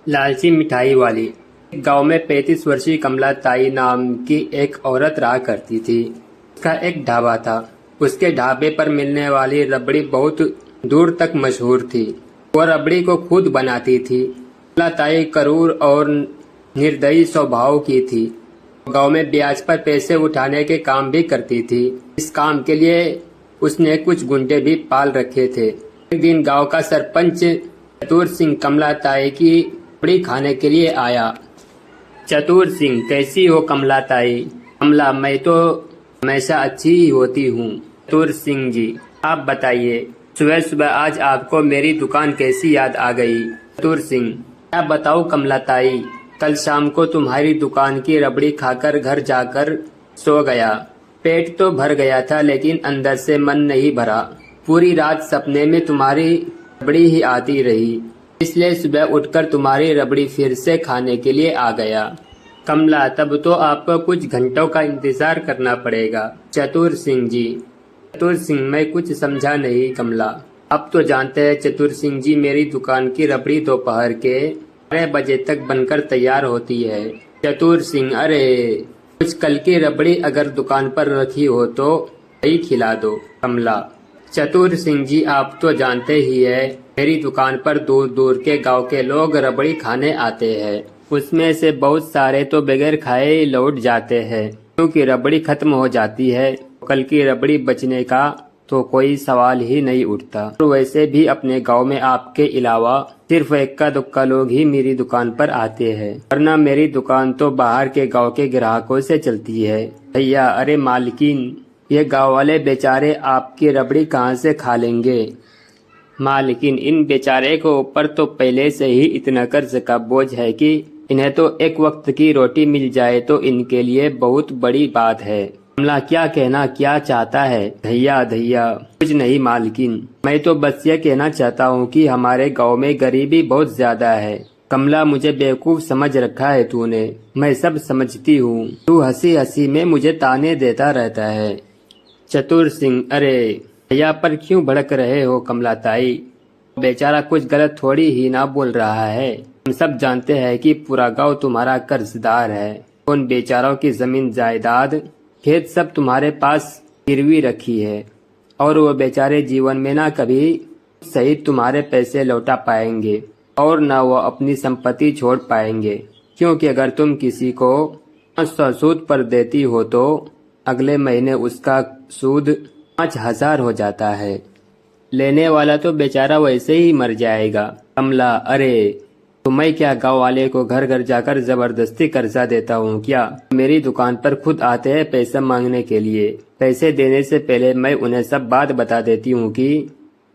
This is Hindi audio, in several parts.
लालची मिठाई वाली। गांव में 35 वर्षीय कमला ताई नाम की एक औरत रहा करती थी। उसका एक ढाबा था। उसके ढाबे पर मिलने वाली रबड़ी बहुत दूर तक मशहूर थी। वो रबड़ी को खुद बनाती थी। कमला ताई करूर और निर्दयी स्वभाव की थी। गांव में ब्याज पर पैसे उठाने के काम भी करती थी। इस काम के लिए उसने कुछ गुंडे भी पाल रखे थे। एक दिन गांव का सरपंच चतुर सिंह कमला ताई की रबड़ी खाने के लिए आया। चतुर सिंह, कैसी हो कमला ताई? कमला, मैं तो हमेशा अच्छी ही होती हूँ। चतुर सिंह जी, आप बताइए, सुबह सुबह आज आपको मेरी दुकान कैसी याद आ गई? चतुर सिंह, क्या बताऊँ कमला ताई, कल शाम को तुम्हारी दुकान की रबड़ी खाकर घर जाकर सो गया। पेट तो भर गया था लेकिन अंदर से मन नहीं भरा। पूरी रात सपने में तुम्हारी रबड़ी ही आती रही, इसलिए सुबह उठकर तुम्हारी रबड़ी फिर से खाने के लिए आ गया। कमला, तब तो आपको कुछ घंटों का इंतजार करना पड़ेगा। चतुर सिंह जी, चतुर सिंह, मैं कुछ समझा नहीं कमला। अब तो जानते हैं चतुर सिंह जी, मेरी दुकान की रबड़ी दोपहर के 12 बजे तक बनकर तैयार होती है। चतुर सिंह, अरे कुछ कल की रबड़ी अगर दुकान पर रखी हो तो वही खिला दो। कमला, चतुर सिंह जी, आप तो जानते ही है, मेरी दुकान पर दूर दूर के गांव के लोग रबड़ी खाने आते हैं। उसमें से बहुत सारे तो बगैर खाए ही लौट जाते हैं, क्योंकि रबड़ी खत्म हो जाती है। कल की रबड़ी बचने का तो कोई सवाल ही नहीं उठता। और वैसे भी अपने गांव में आपके अलावा सिर्फ इक्का दुक्का लोग ही मेरी दुकान पर आते हैं, वरना मेरी दुकान तो बाहर के गांव के ग्राहकों से चलती है। भैया, अरे मालकिन, ये गांव वाले बेचारे आपकी रबड़ी कहाँ से खा लेंगे? मालकिन, इन बेचारे को ऊपर तो पहले से ही इतना कर्ज का बोझ है कि इन्हें तो एक वक्त की रोटी मिल जाए तो इनके लिए बहुत बड़ी बात है। कमला, क्या कहना क्या चाहता है? धैया धैया, कुछ नहीं मालकिन, मैं तो बस ये कहना चाहता हूँ कि हमारे गांव में गरीबी बहुत ज्यादा है। कमला, मुझे बेवकूफ समझ रखा है तूने। मैं सब समझती हूँ, तू हंसी हंसी में मुझे ताने देता रहता है। चतुर सिंह, अरे भैया पर क्यों भड़क रहे हो कमला ताई? बेचारा कुछ गलत थोड़ी ही ना बोल रहा है। हम सब जानते हैं कि पूरा गांव तुम्हारा कर्जदार है। उन बेचारों की जमीन जायदाद खेत सब तुम्हारे पास गिरवी रखी है, और वो बेचारे जीवन में ना कभी सही तुम्हारे पैसे लौटा पाएंगे और ना वो अपनी संपत्ति छोड़ पाएंगे, क्योंकि अगर तुम किसी को 500 सूद पर देती हो तो अगले महीने उसका सूद 5000 हो जाता है। लेने वाला तो बेचारा वैसे ही मर जाएगा। कमला, अरे तो मैं क्या गांव वाले को घर घर जाकर जबरदस्ती कर्जा देता हूँ क्या? मेरी दुकान पर खुद आते हैं पैसा मांगने के लिए। पैसे देने से पहले मैं उन्हें सब बात बता देती हूँ कि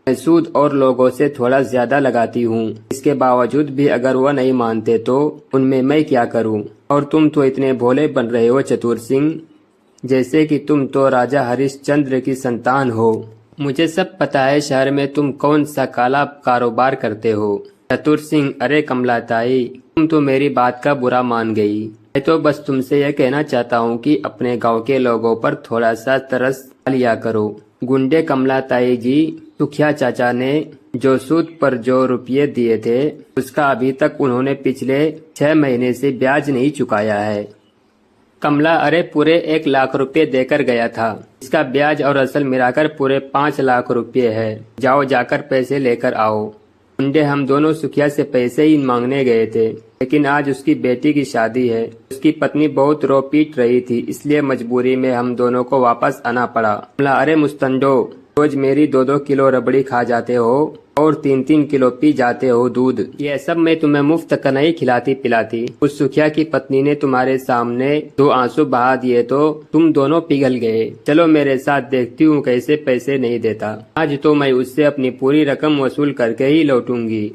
मैं सूद और लोगों से थोड़ा ज्यादा लगाती हूँ। इसके बावजूद भी अगर वो नहीं मानते तो उनमें मैं क्या करूँ? और तुम तो इतने भोले बन रहे हो चतुर सिंह, जैसे कि तुम तो राजा हरिश्चंद्र की संतान हो। मुझे सब पता है शहर में तुम कौन सा काला कारोबार करते हो। चतुर सिंह, अरे कमला ताई, तुम तो मेरी बात का बुरा मान गई। मैं तो बस तुमसे यह कहना चाहता हूँ कि अपने गांव के लोगों पर थोड़ा सा तरस लिया करो। गुंडे कमला ताई जी, सुखिया चाचा ने जो सूद पर जो रुपये दिए थे उसका अभी तक उन्होंने पिछले 6 महीने से ब्याज नहीं चुकाया है। कमला, अरे पूरे 1 लाख रुपए देकर गया था। इसका ब्याज और असल मिलाकर पूरे 5 लाख रुपए है। जाओ जाकर पैसे लेकर आओ। गुंडे हम दोनों सुखिया से पैसे ही मांगने गए थे, लेकिन आज उसकी बेटी की शादी है। उसकी पत्नी बहुत रो पीट रही थी, इसलिए मजबूरी में हम दोनों को वापस आना पड़ा। कमला, अरे मुस्तंडो, रोज मेरी 2-2 किलो रबड़ी खा जाते हो और 3-3 किलो पी जाते हो दूध। ये सब मैं तुम्हें मुफ्त का नहीं खिलाती पिलाती। उस सुखिया की पत्नी ने तुम्हारे सामने 2 आंसू बहा दिए तो तुम दोनों पिघल गए। चलो मेरे साथ, देखती हूँ कैसे पैसे नहीं देता। आज तो मैं उससे अपनी पूरी रकम वसूल करके ही लौटूंगी।